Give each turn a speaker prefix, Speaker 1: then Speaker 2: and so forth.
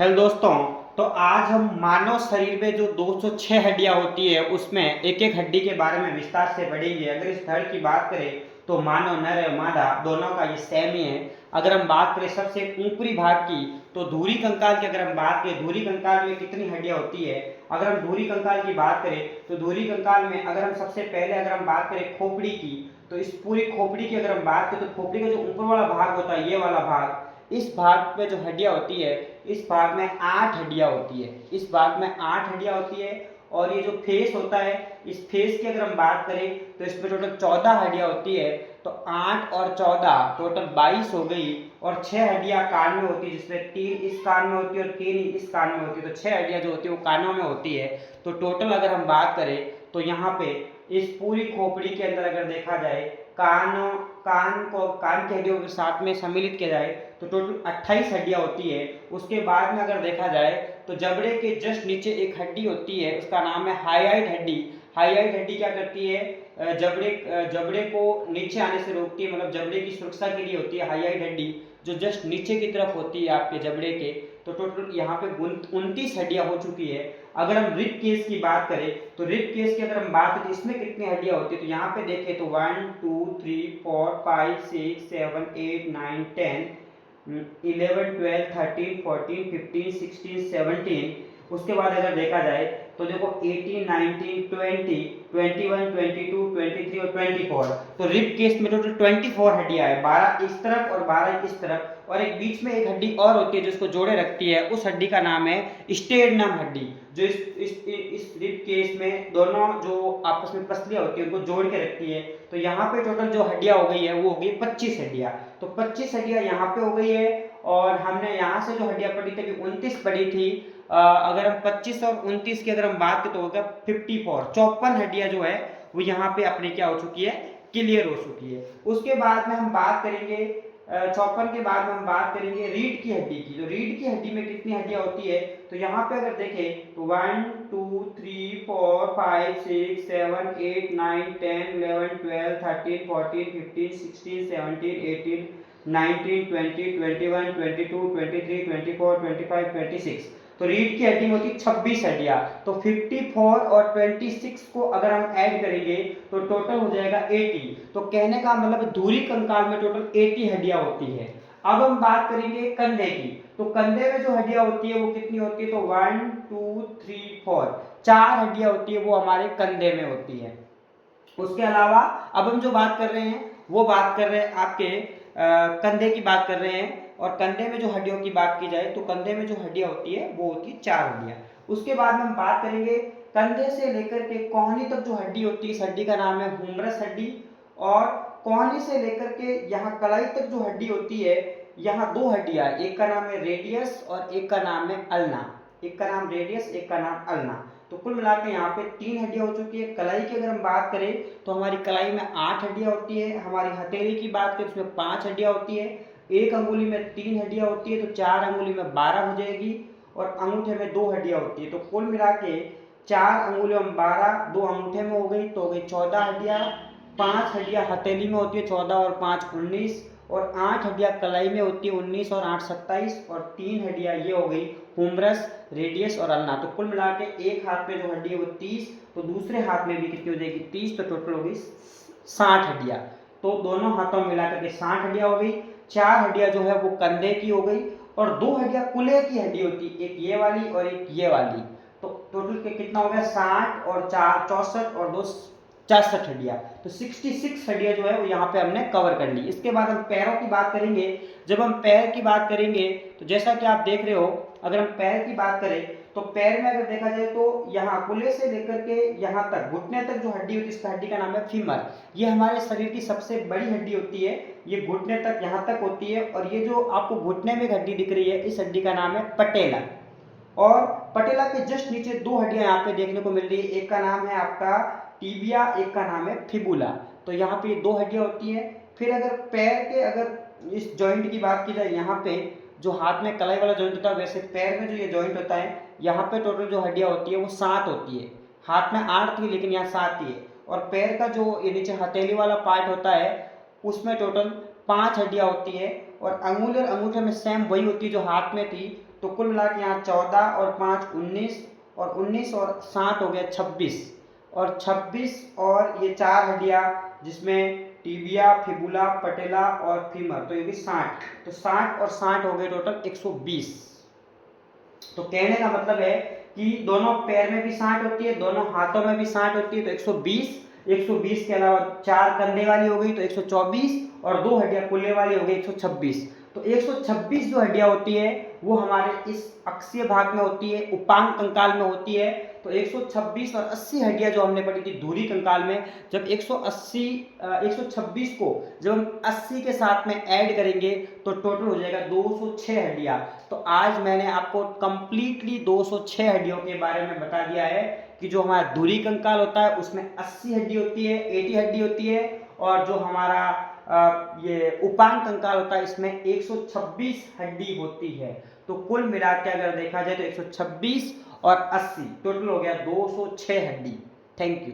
Speaker 1: Hello दोस्तों। तो आज हम मानव शरीर में जो 206 हड्डियां होती है उसमें एक एक हड्डी के बारे में विस्तार से पढ़ेंगे। अगर इस धड़ की बात करें तो मानव नर और मादा दोनों का ये सेम ही है। अगर हम बात करें सबसे ऊपरी भाग की तो धुरी कंकाल की, अगर हम बात करें धुरी कंकाल में कितनी हड्डियां होती है, अगर हम धुरी कंकाल की बात करें तो धुरी कंकाल में अगर हम सबसे पहले अगर हम बात करें खोपड़ी की, तो इस पूरी खोपड़ी की अगर हम बात करें तो खोपड़ी का जो ऊपर वाला भाग होता है, ये वाला भाग, इस भाग में जो हड्डियां होती है, इस भाग में 8 हड्डियां होती है। इस भाग में 8 हड्डियां होती है। और ये जो फेस होता है, इस फेस की अगर हम बात करें तो इसमें टोटल 14 हड्डियां होती है। तो 8 और 14 टोटल 22 हो गई। और 6 हड्डियां कान में होती है, जिसमें 3 इस कान में होती है और 3 इस कान में होती है। तो 6 हड्डियां जो होती है वो कानों में होती है। तो टोटल अगर हम बात करें तो यहाँ पे इस पूरी खोपड़ी के अंदर अगर देखा जाए कान की हड्डियों के साथ में सम्मिलित किया जाए तो टोटल 28 हड्डियां होती है। उसके बाद में अगर देखा जाए तो जबड़े के जस्ट नीचे एक हड्डी होती है, उसका नाम है हाईआइड हड्डी। हाईआइड हड्डी क्या करती है, जबड़े को नीचे आने से रोकती है, मतलब जबड़े की सुरक्षा के लिए होती है हाईआइड हड्डी, जो जस्ट नीचे की तरफ होती है आपके जबड़े के। तो टोटल यहाँ पे 29 हड्डियां हो चुकी है। अगर हम रिब केस की बात करें तो रिब केस की अगर हम बात करें तो इसमें कितनी हड्डियां होती है, तो यहाँ पे देखें तो 1 2 3 4 5 6 7 8 9 10 11 12 13 14 15 16 17। उसके बाद अगर देखा जाए तो देखो 18 19 20 21 22 23 और 24। तो रिब केस में टोटल 24 हड्डियां है, 12 इस तरफ और 12 इस तरफ, और एक बीच में एक हड्डी और होती है जिसको जोड़े रखती है। उस हड्डी का नाम है स्टेरनम हड्डी, जो इस रिब केस में दोनों जो आपस में पसलियां होती है उनको जोड़ के रखती है। तो यहाँ पे टोटल जो हड्डियां हो गई है वो हो गई 25 हड्डियां। तो 25 हड्डियां यहाँ पे हो गई है। और हमने यहाँ से जो हड्डियां पढ़ी थी 29 पढ़ी थी। अगर हम 25 और 29 की अगर हम बात करें तो होगा 54, 54 हड्डियां जो है वो यहाँ पे अपने क्या हो चुकी है, क्लियर हो चुकी है। उसके बाद में हम बात करेंगे 54 के बाद में हम बात करेंगे रीढ़ की हड्डी की। तो रीढ़ की हड्डी में कितनी हड्डियां होती है, तो यहाँ पे अगर देखें तो 1 2 3 4 5 6 7 8 9 10 11 12 13 14 15 16 17 18 19 20 21 22 23 24 25 26। तो रीढ़ की हड्डी में होती 26 हड्डियां। तो 54 और 26 को अगर हम ऐड करेंगे तो टोटल हो जाएगा 80। तो कहने का मतलब धुरी कंकाल में टोटल 80 हड्डियां होती है। अब हम बात करेंगे कंधे की। तो कंधे में जो हड्डियां होती है वो कितनी होती है, तो 1 2 3 4, 4 हड्डियां होती है वो हमारे कंधे में होती है। उसके अलावा अब हम जो बात कर रहे हैं वो बात कर रहे हैं आपके कंधे की बात कर रहे हैं। और कंधे में जो हड्डियों की बात की जाए तो कंधे में जो हड्डियां होती है वो होती है 4 हड्डियां। उसके बाद में हम बात करेंगे कंधे से लेकर के कोहनी तक जो हड्डी होती है, इस हड्डी का नाम है हुमरस हड्डी। और कोहनी से लेकर के यहाँ कलाई तक जो हड्डी होती है, यहाँ 2 हड्डियां, एक का नाम है रेडियस और एक का नाम है अल्ना। एक का नाम रेडियस, एक का नाम अल्ना। तो कुल मिलाकर यहाँ पे 3 हड्डियां हो चुकी है। कलाई की अगर हम बात करें तो हमारी कलाई में 8 हड्डियां होती है। हमारी हथेली की बात करें उसमें 5 हड्डियां होती है। एक अंगुली में 3 हड्डियां होती है, तो 4 अंगुली में 12 हो जाएगी। और अंगूठे में 2 हड्डियां होती है। तो कुल मिला के 4 अंगुलियों में 12, 2 अंगूठे में हो गई तो हो गई 14 हड्डियां। 5 हड्डियां हथेली में होती है, 14 और 5 19। और 8 हड्डियां कलाई में होती है, 19 और 8 27। और 3 हड्डियां ये हो गई हुमरस, रेडियस और अल्ना। तो कुल मिला के एक हाथ में जो हड्डी है वो 30, तो दूसरे हाथ में भी कितनी हो जाएगी 30, तो टोटल हो गई 60 हड्डियां। तो दोनों हाथों में मिलाकर के 60 हड्डियां हो गई। 4 हड्डियां जो है वो कंधे की हो गई और 2 हड्डियां कुल्हे की हड्डी होती है, एक ये वाली और एक ये वाली। तो टोटल के कितना हो गया 60 और 4 64 और 2 64 हड्डियां। तो 66 हड्डियां जो है वो यहाँ पे हमने कवर कर ली। इसके बाद हम पैरों की बात करेंगे। जब हम पैर की बात करेंगे तो जैसा कि आप देख रहे हो, अगर हम पैर की बात करें तो पैर में अगर देखा जाए तो यहाँ कुल्हे से लेकर के यहाँ तक घुटने तक जो हड्डी होती है, इस हड्डी का नाम है फीमर। ये हमारे शरीर की सबसे बड़ी हड्डी होती है, ये घुटने तक यहाँ तक होती है। और ये जो आपको घुटने में एक हड्डी दिख रही है, इस हड्डी का नाम है पटेला। और पटेला के जस्ट नीचे 2 हड्डियां यहाँ पे देखने को मिल रही है, एक का नाम है आपका टीबिया, एक का नाम है फिबुला। तो यहाँ पे 2 हड्डियां होती है। फिर अगर पैर के अगर इस जॉइंट की बात की जाए, यहाँ पे जो हाथ में कलाई वाला जॉइंट होता है, वैसे पैर में जो ये जॉइंट होता है, यहाँ पे टोटल जो हड्डियां होती है वो 7 होती है। हाथ में 8 थी लेकिन यहाँ 7 ही है। और पैर का जो ये नीचे हथेली वाला पार्ट होता है उसमें टोटल 5 हड्डियां होती है। और अंगुली और अंगूठे में सेम वही होती है जो हाथ में थी, तो कुल मिला के यहाँ 14 और 5 19 और 19 और 60 हो गया 26 और 26 और ये 4 हड्डियाँ जिसमें टिबिया, फिबुला, पटेला और फीमर, तो ये भी 60, तो 60 और 60 हो गए टोटल 120। तो कहने का मतलब है कि दोनों पैर में भी 60 होती है, दोनों हाथों में भी 60 होती है, तो 120, 120 के अलावा 4 कंधे वाली हो गई तो 124 और 2 हड्डियां कुल्ले वाली हो गई 126। तो 126 जो हड्डियां होती है वो हमारे इस अक्षीय भाग में होती है, उपांग कंकाल में होती है। तो 126 और 80 हड्डियां जो हमने पढ़ी थी धुरी कंकाल में, जब 126 को जब हम 80 के साथ में ऐड करेंगे तो टोटल हो जाएगा 206 हड्डियां। तो आज मैंने आपको कंप्लीटली 206 हड्डियों के बारे में बता दिया है कि जो हमारा धुरी कंकाल होता है उसमें 80 हड्डी होती है, 80 हड्डी होती है, और जो हमारा ये उपांग कंकाल होता है इसमें 126 हड्डी होती है। तो कुल मिला के अगर देखा जाए तो 126 और 80 टोटल हो गया 206 हड्डी। Thank you.